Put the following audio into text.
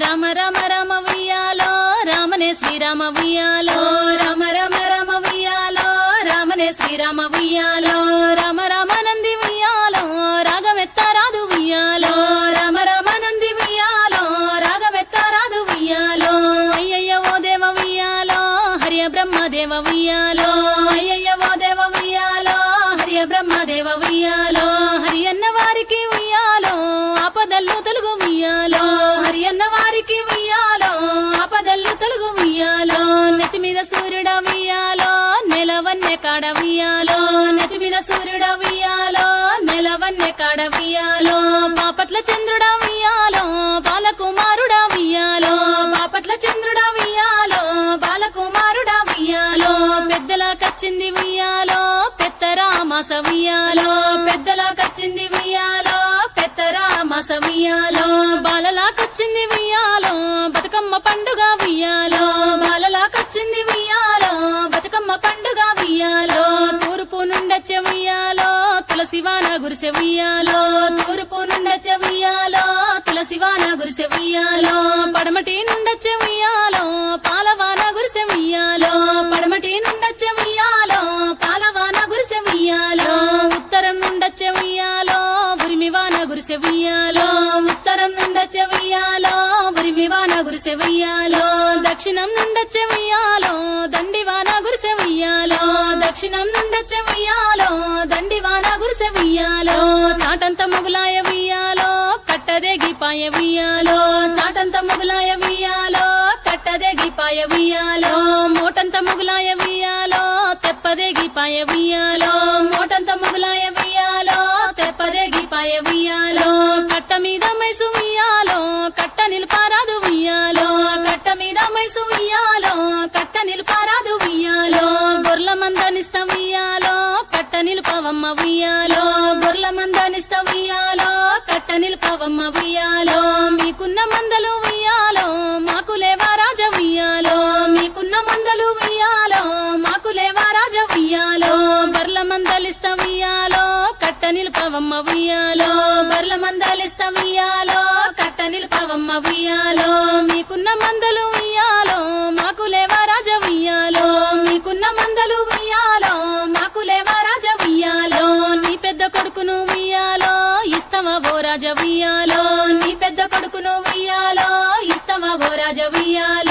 రామ రామ రామ ఉయ్యాలో రామనే శ్రీరామ ఉయ్యాలో రామ రామ రామ ఉయ్యాలో రామనే శ్రీరామ ఉయ్యాలో రామ రామ నంది ఉయ్యాలో రాగమెత్తరాదు ఉయ్యాలో రామ రామ నంది ఉయ్యాలో రాగమెత్తరాదు ఉయ్యాలో అయ్యయ్య ఓ దేవ ఉయ్యాలో హరియ బ్రహ్మదేవ ఉయ్యాలో అయ్యయ్య ఓ దేవ ఉయ్యాలో హరియ బ్రహ్మదేవ ఉయ్యాలో హరి అన్న వారికి ఉయ్యాలో ఆపదల్లు తొలుగు ఉయ్యాలో హరి అన్న వారికి ఉయ్యాలో ఆపదల్లు తొలుగు ఉయ్యాలో నెత్తి మీద సూర్యుడ ఉయ్యాలో నెలవన్నె కాడ ఉయ్యాలో నెత్తి మీద సూర్యుడ ఉయ్యాలో నెలవన్నె కాడ ఉయ్యాలో పాపట్ల చంద్రుడ ఉయ్యాలో బాలకుమారుడ ఉయ్యాలో పాపట్ల చంద్రుడ ఉయ్యాలో బాలకుమారుడ ఉయ్యాలో పెద్దల కచ్చింది ఉయ్యాలో పెత్తరామాస ఉయ్యాలో పెద్దల కచ్చింది ఉయ్యాలో పెత్తరామాస ఉయ్యాలో బాలలాకొచ్చింది ఉయ్యాలో బతుకమ్మ పండుగ ఉయ్యాలో బాలలాకొచ్చింది ఉయ్యాలో బతుకమ్మ పండుగ ఉయ్యాలో తూర్పు నుండొచ్చే ఉయ్యాలో తులసివాన గురిసె ఉయ్యాలో తూర్పు నుండొచ్చే ఉయ్యాలో తులసివాన గురిసె ఉయ్యాలో పడమటి నుండొచ్చే ఉయ్యాలో పాలవాన గురిసె ఉయ్యాలో పడమటి నుండొచ్చే ఉయ్యాలో పాలవాన గురిసె ఉయ్యాలో ఉత్తరం నుండొచ్చే ఉయ్యాలో ఉరిమివాన గురిసె ఉయ్యాలో ఉత్తరం నుండొచ్చే ఉయ్యాలో ఉరిమివాన గురిసె ఉయ్యాలో దక్షిణం నుండొచ్చే ఉయ్యాలో దండివాన గురిసె ఉయ్యాలో దక్షిణం నుండొచ్చే ఉయ్యాలో దండివాన గురిసె ఉయ్యాలో చాటంత మొగులాయ ఉయ్యాలో కట్టదేగిపాయ ఉయ్యాలో చాటంత మొగులాయ ఉయ్యాలో కట్టదేగిపాయ ఉయ్యాలో మోటంత మొగులాయ ఉయ్యాలో తెప్పదేగిపాయ ఉయ్యాలో మోటంత మొగులాయ ఉయ్యాలో తెప్పదేగిపాయ ఉయ్యాలో కట్ట మీద మైసు ఉయ్యాలో కట్ట నిల్పారాదు ఉయ్యాలో కట్ట మీద మైసు ఉయ్యాలో కట్ట నిల్పారాదు ఉయ్యాలో గొర్ల మందనిస్త ఉయ్యాలో కట్ట నిలుపవమ్మ ఉయ్యాలో గొర్ల మందనిస్త ఉయ్యాలో కట్ట నిలుపవమ్మ ఉయ్యాలో మీకున్న మందలు ఉయ్యాలో మాకు లేవా రాజ ఉయ్యాలో మీకున్న మందలు ఉయ్యాలో మాకు లేవా రాజ ఉయ్యాలో బర్ల మందలిస్త ఉయ్యాలో కట్ట నిలుపవమ్మ ఉయ్యాలో బర్ల మందలిస్త ఉయ్యాలో కట్ట నిలుపవమ్మ ఉయ్యాలో మీకున్న మందలు ఉయ్యాలో మాకు లేవా రాజ ఉయ్యాలో మీకున్న మందలు ఉయ్యాలో మాకు లేవా రాజ ఉయ్యాలో నీ పెద్ద కొడుకును ఉయ్యాలో ఇస్తవా ఓ రాజ ఉయ్యాలో నీ పెద్ద కొడుకును ఉయ్యాలో ఇస్తవా ఓ రాజ ఉయ్యాలో